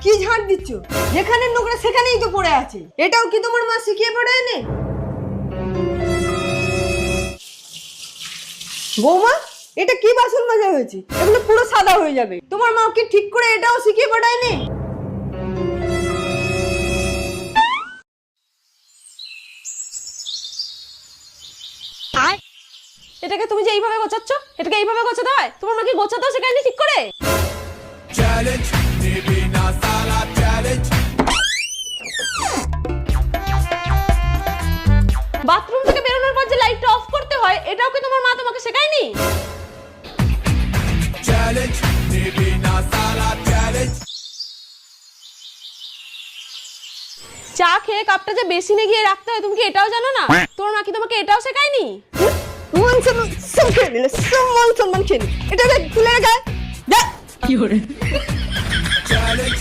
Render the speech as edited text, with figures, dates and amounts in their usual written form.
কি ঝাড় দিচ্ছ? যেখানে নোংরা সেখানেই তো পড়ে আছে। এটাও কি তোমার মা শিখিয়ে পড়ায়নি? বৌমা, এটা কি বাসন মাজা হয়েছে? এগুলো পুরো সাদা হয়ে যাবে। তোমার মা কি ঠিক করে এটাও শিখিয়ে পড়ায়নি? এটাকে তুমি যে এইভাবে গোছাচ্ছ, এটাকে এইভাবে গোছাতে হয়? তোমার মা কি গোছাতেও শেখায়নি ঠিক করে? বাথরুম থেকে বেরোনোর পর যে লাইটটা অফ করতে হয়, এটাও কি তোমার মা তোমাকে শেখায়নি? চা খেয়ে কাপটা যে বেসিনে গিয়ে রাখতে হয়, তুমি কি এটাও জানো না? তোমার মা কি তোমাকে এটাও শেখায়নি? মান সম্মান সব খেয়ে নিলে, সম্মান খেয়ে নিলে। এটা তুলে রাখা। কি করে